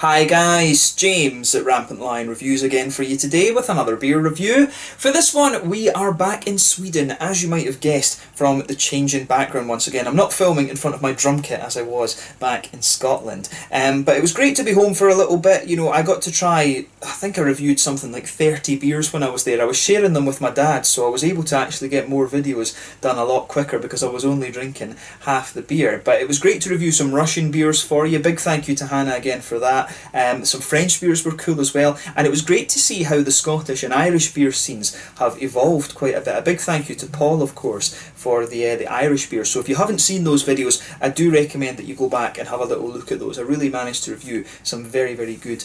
Hi guys, James at RampantLionReviews again for you today with another beer review. For this one we are back in Sweden, as you might have guessed from the change in background once again. I'm not filming in front of my drum kit as I was back in Scotland, but it was great to be home for a little bit. You know, I got to try, I think I reviewed something like 30 beers when I was there. I was sharing them with my dad, so I was able to actually get more videos done a lot quicker because I was only drinking half the beer. But it was great to review some Russian beers for you. Big thank you to Hannah again for that. Some French beers were cool as well, and it was great to see how the Scottish and Irish beer scenes have evolved quite a bit. A big thank you to Paul, of course, for the Irish beer. So if you haven't seen those videos, I do recommend that you go back and have a little look at those. I really managed to review some very, very good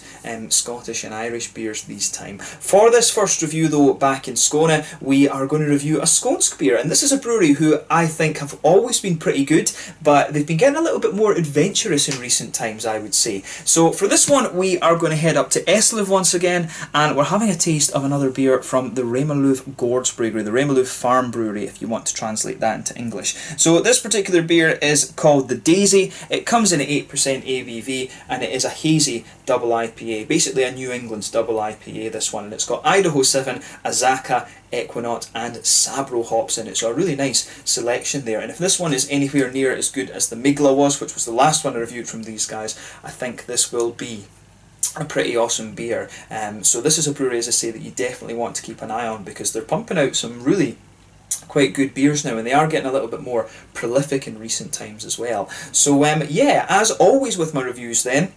Scottish and Irish beers this time. For this first review though, back in Skåne, we are going to review a Skånsk beer, and this is a brewery who I think have always been pretty good, but they've been getting a little bit more adventurous in recent times, I would say. So for this one, we are going to head up to Eslöv once again, and we're having a taste of another beer from the Remmarlöv Gårdsbryggeri, the Remmarlöv Farm Brewery, if you want to translate that into English. So this particular beer is called the Daisy. It comes in at 8% ABV, and it is a hazy double IPA, basically a New England's double IPA, this one, and it's got Idaho 7, Azaka, Equinox and Sabro hops in it, so a really nice selection there. And if this one is anywhere near as good as the Migla was, which was the last one I reviewed from these guys, I think this will be a pretty awesome beer. So this is a brewery, as I say, that you definitely want to keep an eye on, because they're pumping out some really quite good beers now, and they are getting a little bit more prolific in recent times as well. So yeah, as always with my reviews then,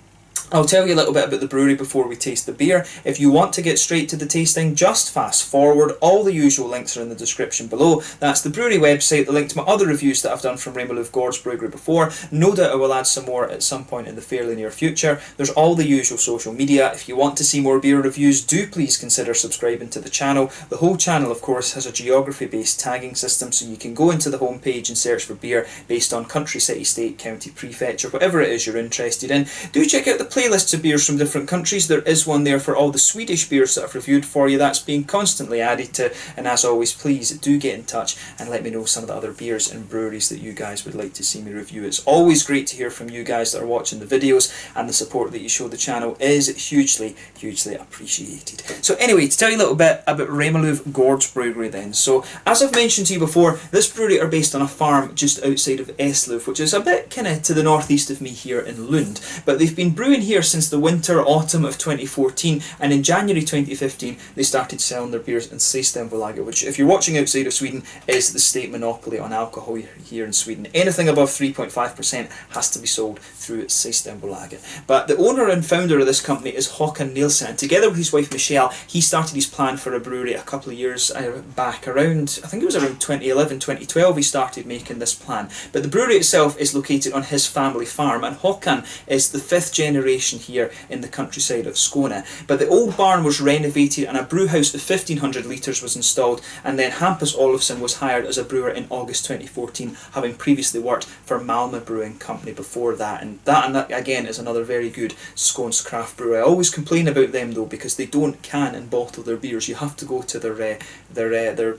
I'll tell you a little bit about the brewery before we taste the beer. If you want to get straight to the tasting, just fast forward. All the usual links are in the description below. That's the brewery website, the link to my other reviews that I've done from Remmarlöv Gårdsbryggeri before. No doubt I will add some more at some point in the fairly near future. There's all the usual social media. If you want to see more beer reviews, do please consider subscribing to the channel. The whole channel, of course, has a geography-based tagging system, so you can go into the homepage and search for beer based on country, city, state, county, prefecture, whatever it is you're interested in. Do check out the playlists of beers from different countries. There is one there for all the Swedish beers that I've reviewed for you. That's being constantly added to, and as always, please do get in touch and let me know some of the other beers and breweries that you guys would like to see me review. It's always great to hear from you guys that are watching the videos, and the support that you show the channel is hugely, hugely appreciated. So anyway, to tell you a little bit about Remmarlöv Gårdsbryggeri then. So as I've mentioned to you before, this brewery are based on a farm just outside of Eslöv, which is a bit kind of to the northeast of me here in Lund, but they've been brewing here since the winter, autumn of 2014, and in January 2015 they started selling their beers in Systembolaget, which, if you're watching outside of Sweden, is the state monopoly on alcohol here in Sweden. Anything above 3.5% has to be sold through Systembolaget. But the owner and founder of this company is Håkan Nilsson, and together with his wife Michelle, he started his plan for a brewery a couple of years back, around, I think it was around 2011, 2012 he started making this plan. But the brewery itself is located on his family farm, and Håkan is the 5th generation here in the countryside of Skåne. But the old barn was renovated and a brew house of 1500 litres was installed, and then Hampus Olofsson was hired as a brewer in August 2014, having previously worked for Malmö Brewing Company before that. And that again is another very good Skånsk craft brewer. I always complain about them though, because they don't can and bottle their beers. You have to go to their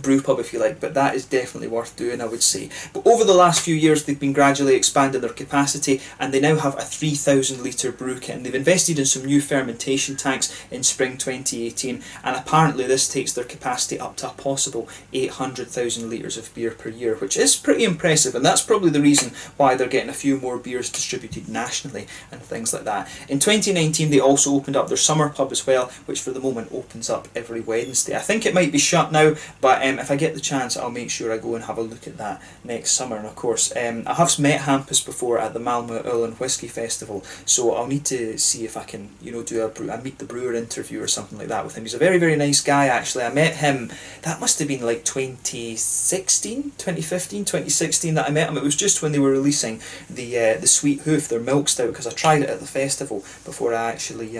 brew pub if you like, but that is definitely worth doing, I would say. But over the last few years they've been gradually expanding their capacity, and they now have a 3,000 litre brew kit, and they've invested in some new fermentation tanks in spring 2018, and apparently this takes their capacity up to a possible 800,000 litres of beer per year, which is pretty impressive, and that's probably the reason why they're getting a few more beers distributed nationally and things like that. In 2019 they also opened up their summer pub as well, which for the moment opens up every Wednesday. I think it might be shut now, but if I get the chance I'll make sure I go and have a look at that next summer. And of course I have met Hampus before at the Malmö Ale and Whiskey Festival, so I'll need to see if I can, you know, do a meet the brewer interview or something like that with him. He's a very, very nice guy actually. I met him, that must have been like 2016, 2015, 2016 that I met him. It was just when they were releasing the Sweet Hoof, their milk stout, because I tried it at the festival before I actually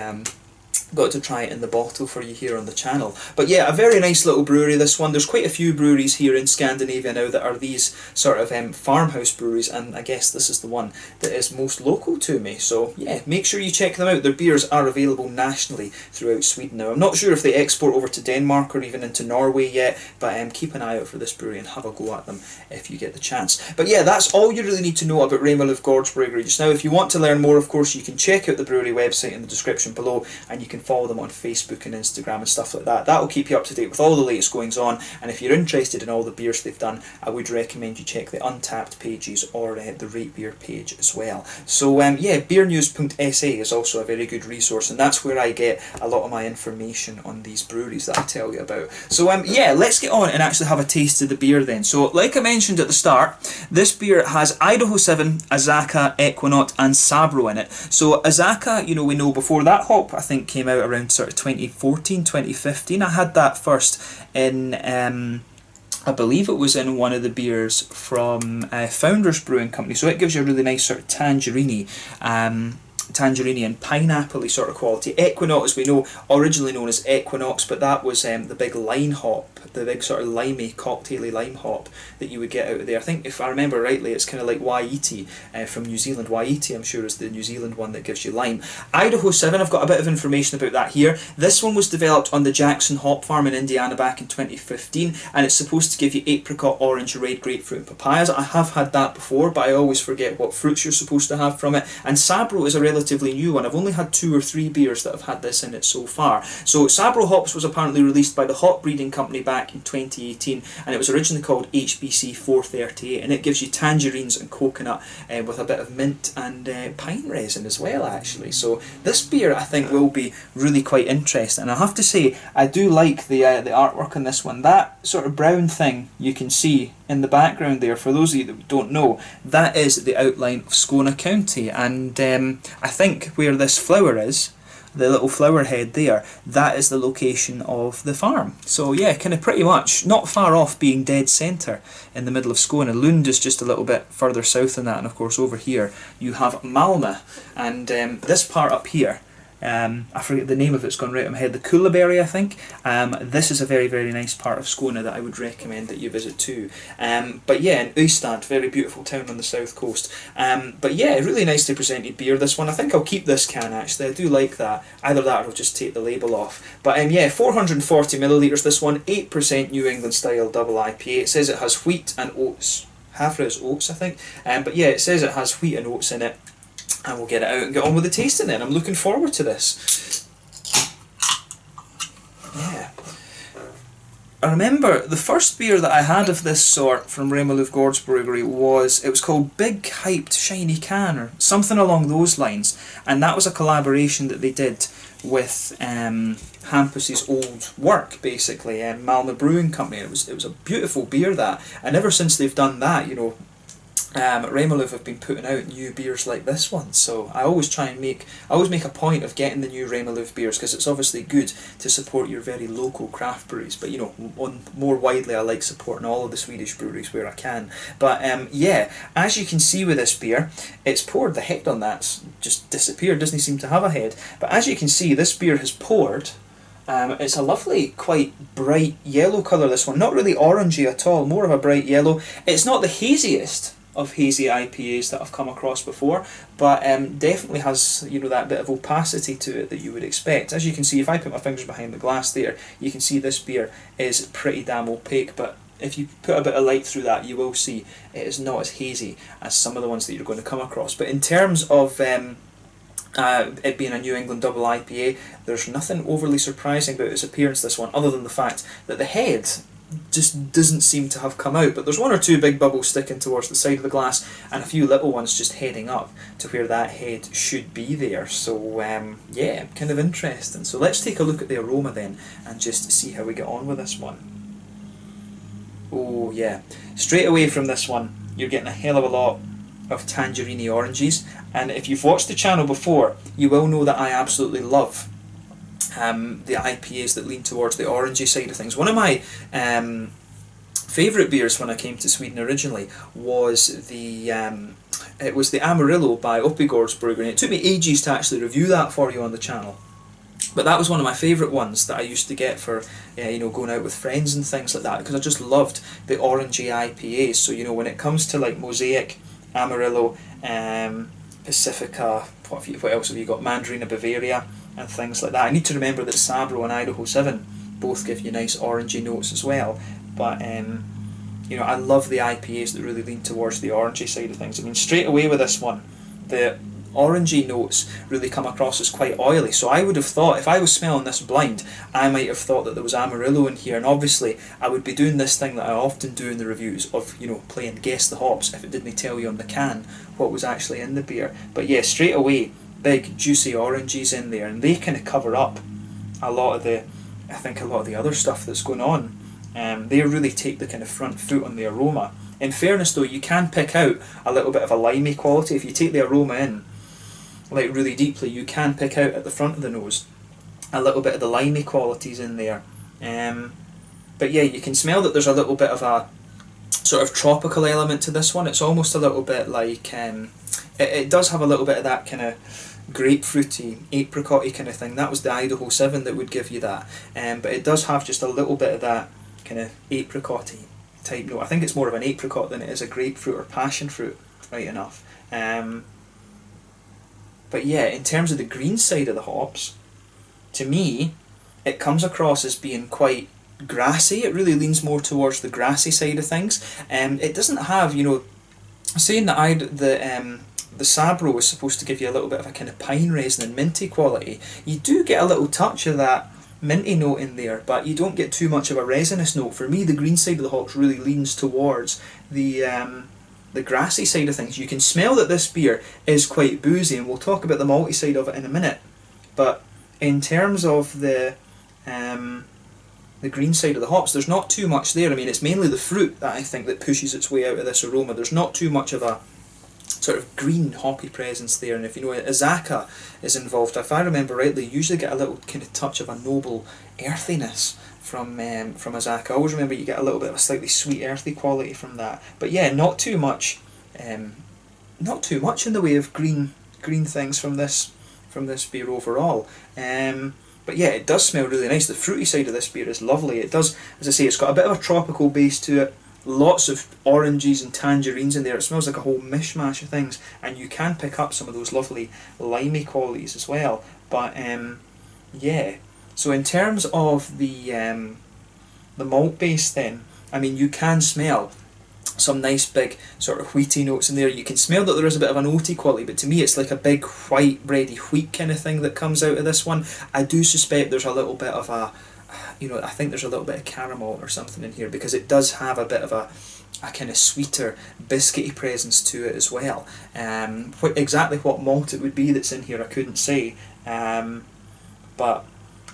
got to try it in the bottle for you here on the channel. But yeah, a very nice little brewery, this one. There's quite a few breweries here in Scandinavia now that are these sort of farmhouse breweries, and I guess this is the one that is most local to me. So yeah, make sure you check them out. Their beers are available nationally throughout Sweden now. I'm not sure if they export over to Denmark or even into Norway yet, but keep an eye out for this brewery and have a go at them if you get the chance. But yeah, that's all you really need to know about Remmarlöv Gårdsbryggeri just now. If you want to learn more, of course, you can check out the brewery website in the description below, and you can follow them on Facebook and Instagram and stuff like that. That will keep you up to date with all the latest goings on, and if you're interested in all the beers they've done, I would recommend you check the Untappd pages or the Rate Beer page as well. So yeah, beernews.se is also a very good resource, and that's where I get a lot of my information on these breweries that I tell you about. So yeah, let's get on and actually have a taste of the beer then. So like I mentioned at the start, this beer has Idaho 7, Azacca, Equinox and Sabro in it. So Azacca, you know, we know before that hop I think came out around sort of 2014, 2015. I had that first in I believe it was in one of the beers from Founders Brewing Company, so it gives you a really nice sort of tangerine and pineapple-y sort of quality. Equinox, as we know, originally known as Equinox, but that was the big line hop, the big sort of limey, cocktaily lime hop that you would get out of there. I think, if I remember rightly, it's kind of like Waiti from New Zealand. Waiti, I'm sure, is the New Zealand one that gives you lime. Idaho 7, I've got a bit of information about that here. This one was developed on the Jackson Hop Farm in Indiana back in 2015, and it's supposed to give you apricot, orange, red grapefruit and papayas. I have had that before, but I always forget what fruits you're supposed to have from it. And Sabro is a relatively new one. I've only had 2 or 3 beers that have had this in it so far. So Sabro hops was apparently released by the Hop Breeding Company back in 2018, and it was originally called HBC 438, and it gives you tangerines and coconut with a bit of mint and pine resin as well, actually. So this beer I think will be really quite interesting, and I have to say I do like the artwork on this one. That sort of brown thing you can see in the background there, for those of you that don't know, that is the outline of Skåne County, and I think where this flower is, the little flower head there, that is the location of the farm. So yeah, kind of pretty much not far off being dead centre in the middle of Skåne. Lund is just a little bit further south than that, and of course over here you have Malmö, and this part up here, I forget the name of it, it's gone right in my head, the Kullaberg, I think. This is a very, very nice part of Skåne that I would recommend that you visit too. But yeah, in Ystad, very beautiful town on the south coast. But yeah, really nicely presented beer, this one. I think I'll keep this can actually, I do like that. Either that or I'll just take the label off. But yeah, 440 millilitres this one, 8% New England style double IPA. It says it has wheat and oats, Havre's oats I think. But yeah, it says it has wheat and oats in it. And we'll get it out and get on with the tasting then. I'm looking forward to this. Yeah. I remember the first beer that I had of this sort from Remmarlöv Gårdsbryggeri it was called Big Hyped Shiny Can or something along those lines, and that was a collaboration that they did with Hampus's old work, basically, Malmö Brewing Company. It was a beautiful beer, that, and ever since they've done that, you know, Remmarlöv have been putting out new beers like this one, so I always make a point of getting the new Remmarlöv beers, because it's obviously good to support your very local craft breweries, but you know, more widely I like supporting all of the Swedish breweries where I can. But yeah, as you can see with this beer, it's poured, the head on that's just disappeared, doesn't seem to have a head, but as you can see, this beer has poured. It's a lovely, quite bright yellow colour, this one, not really orangey at all, more of a bright yellow. It's not the haziest of hazy IPAs that I've come across before, but definitely has, you know, that bit of opacity to it that you would expect. As you can see, if I put my fingers behind the glass there, you can see this beer is pretty damn opaque, but if you put a bit of light through that, you will see it is not as hazy as some of the ones that you're going to come across. But in terms of it being a New England double IPA, there's nothing overly surprising about its appearance, this one, other than the fact that the head just doesn't seem to have come out, but there's 1 or 2 big bubbles sticking towards the side of the glass and a few little ones just heading up to where that head should be there. So yeah, kind of interesting. So let's take a look at the aroma then and just see how we get on with this one. Oh yeah, straight away from this one you're getting a hell of a lot of tangerine oranges, and if you've watched the channel before, you will know that I absolutely love the IPAs that lean towards the orangey side of things. One of my favourite beers when I came to Sweden originally was the Amarillo by Gårdsbryggeri. It took me ages to actually review that for you on the channel, But that was one of my favourite ones that I used to get for, you know, going out with friends and things like that, because I just loved the orangey IPAs. So, you know, when it comes to like Mosaic, Amarillo, Pacifica, what else have you got? Mandarina Bavaria and things like that. I need to remember that Sabro and Idaho 7 both give you nice orangey notes as well. But you know, I love the IPAs that really lean towards the orangey side of things. I mean, straight away with this one, the orangey notes really come across as quite oily. So I would have thought, if I was smelling this blind, I might have thought that there was Amarillo in here. And obviously, I would be doing this thing that I often do in the reviews of, you know, playing guess the hops if it didn't tell you on the can what was actually in the beer. But yeah, straight away, big juicy oranges in there, and they kind of cover up a lot of the, I think, a lot of the other stuff that's going on. They really take the kind of front foot on the aroma. In fairness though, you can pick out a little bit of a limey quality. If you take the aroma in like really deeply, you can pick out at the front of the nose a little bit of the limey qualities in there. But yeah, you can smell that there's a little bit of a sort of tropical element to this one. It's almost a little bit like, it does have a little bit of that kind of grapefruity, apricot-y kind of thing. That was the Idaho 7 that would give you that. But it does have just a little bit of that kind of apricot-y type note. I think it's more of an apricot than it is a grapefruit or passion fruit, right enough. But yeah, in terms of the green side of the hops, to me, it comes across as being quite grassy. It really leans more towards the grassy side of things. It doesn't have, you know, saying that the Sabro was supposed to give you a little bit of a kind of pine resin and minty quality. You do get a little touch of that minty note in there, but you don't get too much of a resinous note. For me, the green side of the hops really leans towards the grassy side of things. You can smell that this beer is quite boozy, and we'll talk about the malty side of it in a minute. But in terms of the green side of the hops, there's not too much there. I mean, it's mainly the fruit that I think that pushes its way out of this aroma. There's not too much of a sort of green hoppy presence there, and if you know, Azaka is involved, if I remember rightly, you usually get a little kind of touch of a noble earthiness from Azaka. I always remember you get a little bit of a slightly sweet earthy quality from that. But yeah, not too much in the way of green things from this beer overall. But yeah, it does smell really nice. The fruity side of this beer is lovely. It does, as I say, it's got a bit of a tropical base to it. Lots of oranges and tangerines in there. It smells like a whole mishmash of things, and you can pick up some of those lovely limey qualities as well. But yeah, so in terms of the malt base, then, I mean, you can smell some nice big sort of wheaty notes in there. You can smell that there is a bit of an oaty quality, but to me it's like a big white bready wheat kind of thing that comes out of this one. I do suspect there's a little bit of a, you know, I think there's a little bit of caramel or something in here, because it does have a bit of a kind of sweeter, biscuity presence to it as well. Exactly what malt it would be that's in here, I couldn't say. But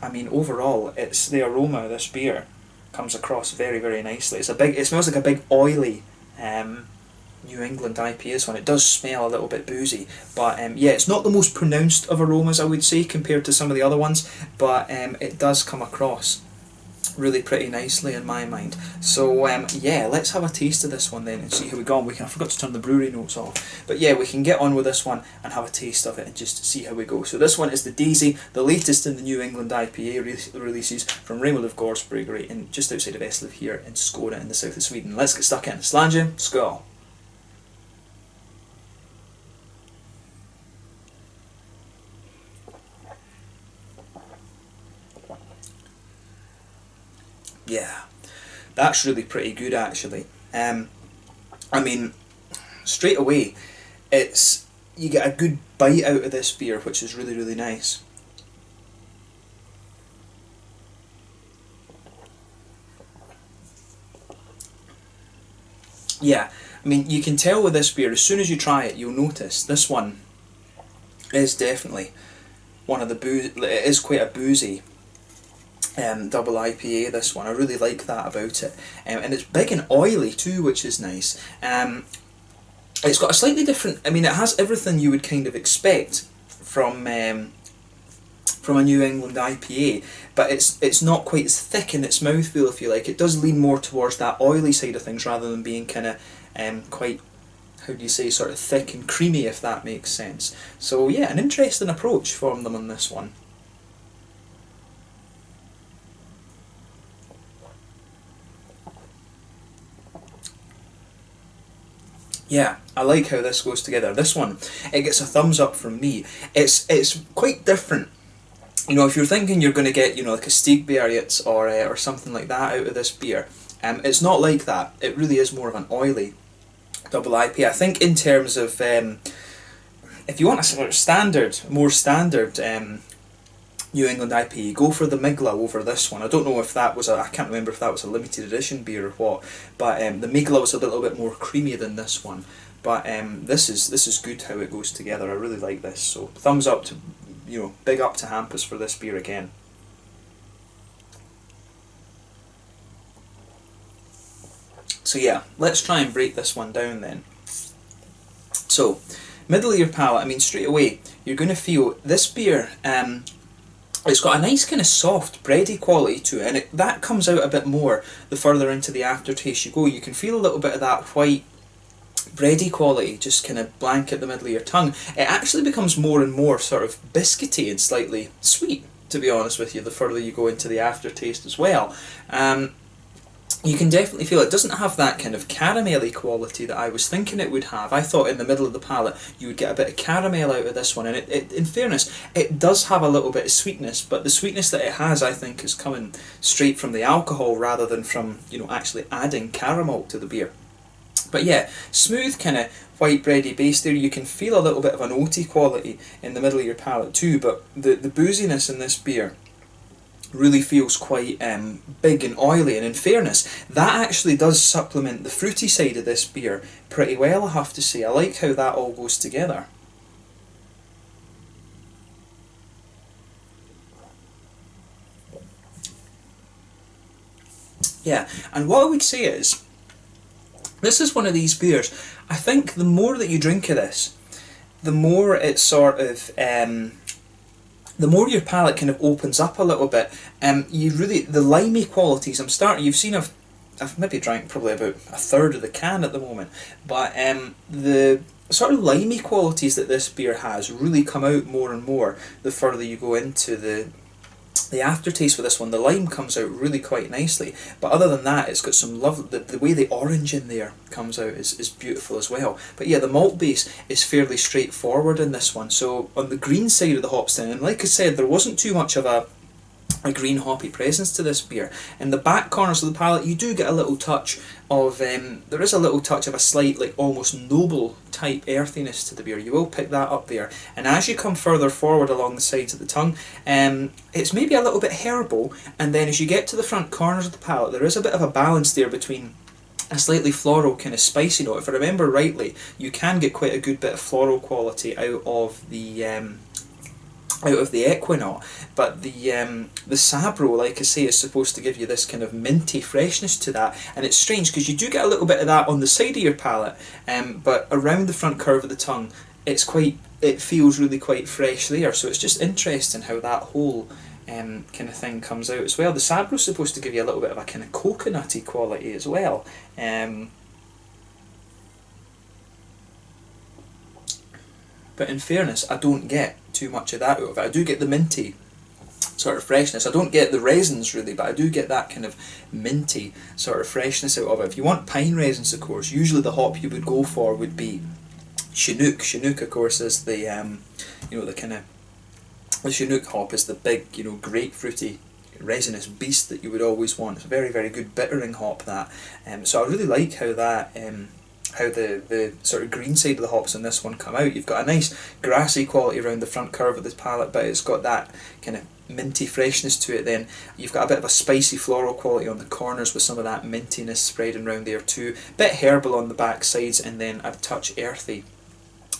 I mean, overall, it's the aroma of this beer comes across very, very nicely. It smells like a big oily New England IPA one. It does smell a little bit boozy, but yeah, it's not the most pronounced of aromas, I would say, compared to some of the other ones, but it does come across really pretty nicely in my mind. So yeah, let's have a taste of this one then and see how we go on. I forgot to turn the brewery notes off, but yeah, we can get on with this one and have a taste of it and just see how we go. So this one is the Daisy, the latest in the New England IPA releases from Remmarlöv Gårdsbryggeri in just outside of Eslöv here in Skåne in the south of Sweden. Let's get stuck in. Slange, skål! Yeah, that's really pretty good actually. I mean, straight away, you get a good bite out of this beer, which is really, really nice. Yeah, I mean, you can tell with this beer, as soon as you try it, you'll notice this one is definitely one of the it is quite a boozy double IPA, this one. I really like that about it. And it's big and oily too, which is nice. It's got a slightly different, I mean, it has everything you would kind of expect from a New England IPA, but it's not quite as thick in its mouthfeel, if you like. It does lean more towards that oily side of things rather than being kind of quite, how do you say, sort of thick and creamy, if that makes sense. So yeah, an interesting approach from them on this one. yeah, I like how this goes together. This one, it gets a thumbs up from me. It's quite different. You know, if you're thinking you're going to get, you know, like a Stigbergets or something like that out of this beer, it's not like that. It really is more of an oily double IPA. I think in terms of, if you want a sort of standard, more standard New England IPA, go for the Migla over this one. I don't know if that was I can't remember if that was a limited edition beer or what, but the Migla was a little bit more creamy than this one. But this is good how it goes together. I really like this. So thumbs up to, you know, big up to Hampus for this beer again. So yeah, let's try and break this one down then. So, middle of your palate, I mean straight away, you're going to feel this beer, it's got a nice kind of soft, bready quality to it, and that comes out a bit more the further into the aftertaste you go. You can feel a little bit of that white, bready quality just kind of blanket the middle of your tongue. It actually becomes more and more sort of biscuity and slightly sweet, to be honest with you, the further you go into the aftertaste as well. You can definitely feel it doesn't have that kind of caramelly quality that I was thinking it would have. I thought in the middle of the palate you would get a bit of caramel out of this one, and it in fairness, it does have a little bit of sweetness, but the sweetness that it has, I think, is coming straight from the alcohol rather than from, you know, actually adding caramel to the beer. But yeah, smooth kind of white bready base there. You can feel a little bit of an oaty quality in the middle of your palate too, but the booziness in this beer really feels quite big and oily, and in fairness, that actually does supplement the fruity side of this beer pretty well, I have to say. I like how that all goes together. Yeah, and what I would say is, this is one of these beers, I think the more that you drink of this, the more it sort of the more your palate kind of opens up a little bit. You really, the limey qualities, you've seen I've maybe drank probably about a third of the can at the moment, but the sort of limey qualities that this beer has really come out more and more the further you go into the aftertaste with this one. The lime comes out really quite nicely, but other than that, it's got some lovely, the way the orange in there comes out is beautiful as well. But yeah, the malt base is fairly straightforward in this one. So on the green side of the hops then, and like I said, there wasn't too much of a green hoppy presence to this beer. In the back corners of the palate, you do get a little touch of, there is a little touch of a slight, like almost noble type earthiness to the beer. You will pick that up there. And as you come further forward along the sides of the tongue, it's maybe a little bit herbal, and then as you get to the front corners of the palate, there is a bit of a balance there between a slightly floral kind of spicy note. If I remember rightly, you can get quite a good bit of floral quality out of the Equinaut, but the Sabro, like I say, is supposed to give you this kind of minty freshness to that, and it's strange because you do get a little bit of that on the side of your palate, but around the front curve of the tongue, it feels really quite fresh there. So it's just interesting how that whole kind of thing comes out as well. The Sabro is supposed to give you a little bit of a kind of coconutty quality as well. But in fairness, I don't get too much of that out of it. I do get the minty sort of freshness. I don't get the resins really, but I do get that kind of minty sort of freshness out of it. If you want pine resins, of course, usually the hop you would go for would be Chinook. Chinook, of course, is the the Chinook hop is the big, grapefruity resinous beast that you would always want. It's a very, very good bittering hop, that. So I really like how that how the sort of green side of the hops in this one come out. You've got a nice grassy quality around the front curve of this palate, but it's got that kind of minty freshness to it. Then you've got a bit of a spicy floral quality on the corners with some of that mintiness spreading around there too. Bit herbal on the back sides, and then a touch earthy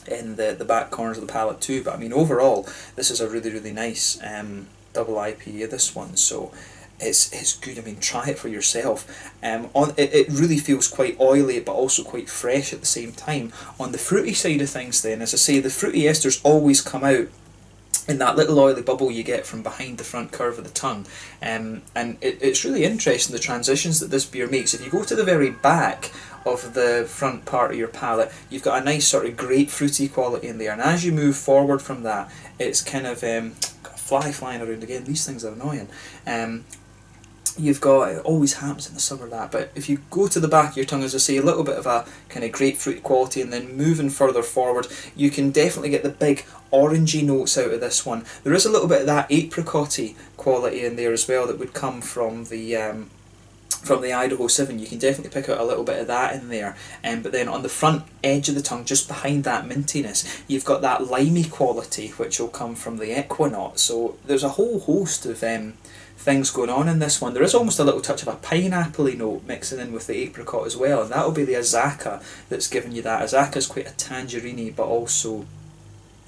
in the back corners of the palate too. But I mean, overall, this is a really, really nice double IPA, this one. So it's good. I mean, try it for yourself. It really feels quite oily, but also quite fresh at the same time. On the fruity side of things then, as I say, the fruity esters always come out in that little oily bubble you get from behind the front curve of the tongue. And it's really interesting, the transitions that this beer makes. If you go to the very back of the front part of your palate, you've got a nice sort of grapefruity quality in there. And as you move forward from that, it's kind of... got a fly flying around again. These things are annoying. you've got, it always happens in the summer that, but if you go to the back of your tongue, as I say, a little bit of a kind of grapefruit quality, and then moving further forward, you can definitely get the big orangey notes out of this one. There is a little bit of that apricot-y quality in there as well that would come from the Idaho 7. You can definitely pick out a little bit of that in there, but then on the front edge of the tongue, just behind that mintiness, you've got that limey quality which will come from the Equinox. So there's a whole host of things going on in this one. There is almost a little touch of a pineapple-y note mixing in with the apricot as well, and that'll be the Azaka that's giving you that. Azaka's quite a tangerine-y, but also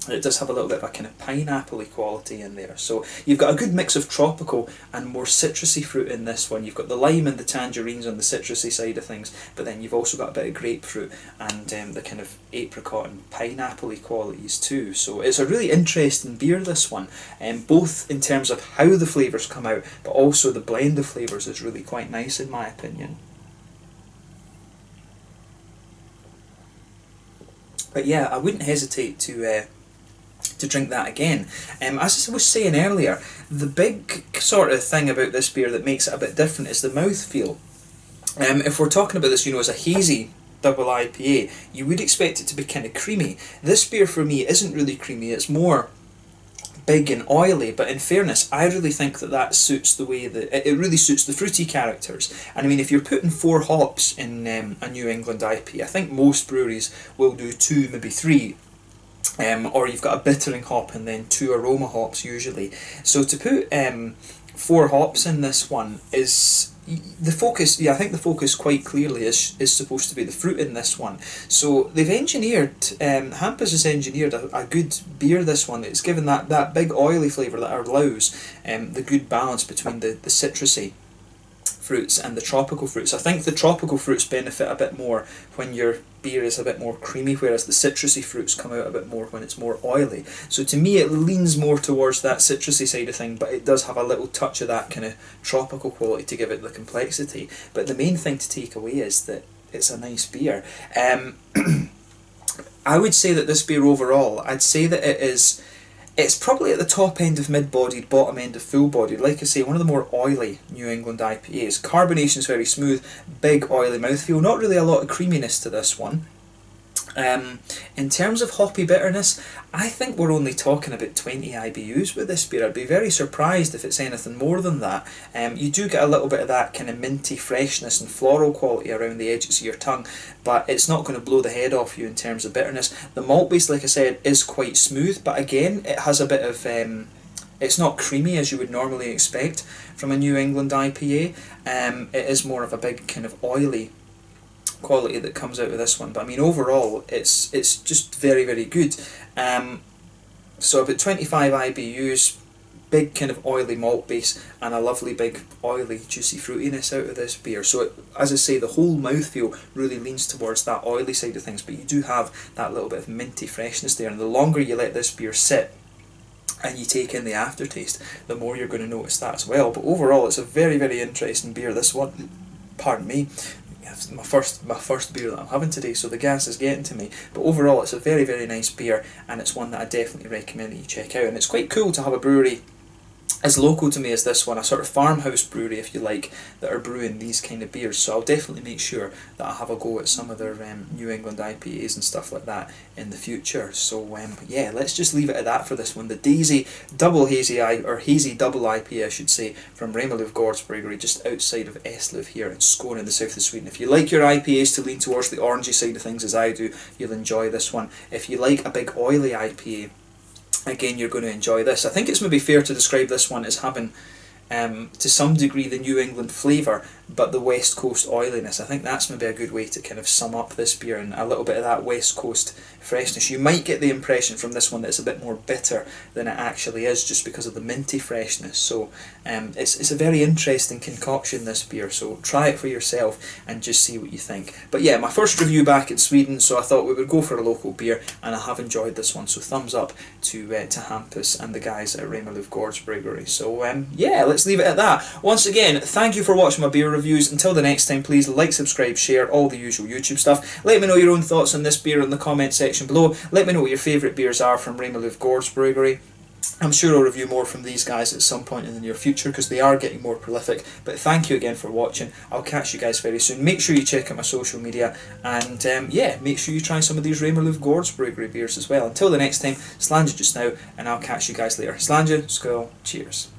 it does have a little bit of a kind of pineapple-y quality in there. So you've got a good mix of tropical and more citrusy fruit in this one. You've got the lime and the tangerines on the citrusy side of things, but then you've also got a bit of grapefruit and the kind of apricot and pineapple-y qualities too. So it's a really interesting beer, this one, both in terms of how the flavours come out, but also the blend of flavours is really quite nice in my opinion. But yeah, I wouldn't hesitate to drink that again. As I was saying earlier, the big sort of thing about this beer that makes it a bit different is the mouthfeel. If we're talking about this, as a hazy double IPA, you would expect it to be kind of creamy. This beer for me isn't really creamy, it's more big and oily, but in fairness, I really think that suits the way that it really suits the fruity characters. And I mean, if you're putting 4 hops in a New England IPA, I think most breweries will do 2, maybe 3. Or you've got a bittering hop and then 2 aroma hops usually. So to put 4 hops in this one is the focus. Yeah, I think the focus quite clearly is supposed to be the fruit in this one. So they've engineered, Hampus has engineered a good beer, this one. It's given that big oily flavour that allows the good balance between the citrusy fruits and the tropical fruits. I think the tropical fruits benefit a bit more when your beer is a bit more creamy, whereas the citrusy fruits come out a bit more when it's more oily. So to me it leans more towards that citrusy side of thing, but it does have a little touch of that kind of tropical quality to give it the complexity. But the main thing to take away is that it's a nice beer. I would say that this beer overall, I'd say that it's probably at the top end of mid-bodied, bottom end of full-bodied. Like I say, one of the more oily New England IPAs. Carbonation is very smooth, big oily mouthfeel, not really a lot of creaminess to this one. In terms of hoppy bitterness, I think we're only talking about 20 IBUs with this beer. I'd be very surprised if it's anything more than that. You do get a little bit of that kind of minty freshness and floral quality around the edges of your tongue, but it's not going to blow the head off you in terms of bitterness. The malt base, like I said, is quite smooth, but again, it has a bit of... it's not creamy as you would normally expect from a New England IPA. It is more of a big kind of oily quality that comes out of this one, but I mean overall it's just very, very good. So about 25 IBUs, big kind of oily malt base, and a lovely big oily juicy fruitiness out of this beer. So as I say, the whole mouthfeel really leans towards that oily side of things, but you do have that little bit of minty freshness there, and the longer you let this beer sit and you take in the aftertaste, the more you're going to notice that as well. But overall it's a very, very interesting beer, this one. Pardon me. It's my first beer that I'm having today, so the gas is getting to me. But overall it's a very, very nice beer, and it's one that I definitely recommend that you check out. And it's quite cool to have a brewery as local to me as this one, a sort of farmhouse brewery if you like, that are brewing these kind of beers. So I'll definitely make sure that I have a go at some of their New England IPAs and stuff like that in the future. So yeah, let's just leave it at that for this one. The Daisy Double Hazy Hazy Double IPA, I should say, from Remmarlöv Gårdsbryggeri, just outside of Eslöv here in Skåne in the south of Sweden. If you like your IPAs to lean towards the orangey side of things as I do, you'll enjoy this one. If you like a big oily IPA, again, you're going to enjoy this. I think it's maybe fair to describe this one as having, to some degree, the New England flavour, but the West Coast oiliness. I think that's maybe a good way to kind of sum up this beer, and a little bit of that West Coast freshness. You might get the impression from this one that it's a bit more bitter than it actually is, just because of the minty freshness. So it's a very interesting concoction, this beer, so try it for yourself and just see what you think. But yeah, my first review back in Sweden, so I thought we would go for a local beer, and I have enjoyed this one, so thumbs up to Hampus and the guys at Remmarlöv Gårdsbryggeri. So yeah, let's leave it at that. Once again, thank you for watching my beer reviews. Until the next time, please like, subscribe, share, all the usual YouTube stuff. Let me know your own thoughts on this beer in the comment section below. Let me know what your favourite beers are from Remmarlöv Gårdsbryggeri. I'm sure I'll review more from these guys at some point in the near future because they are getting more prolific. But thank you again for watching. I'll catch you guys very soon. Make sure you check out my social media, and yeah, make sure you try some of these Remmarlöv Gårdsbryggeri beers as well. Until the next time, Slàinte just now, and I'll catch you guys later. Slàinte, skål, cheers.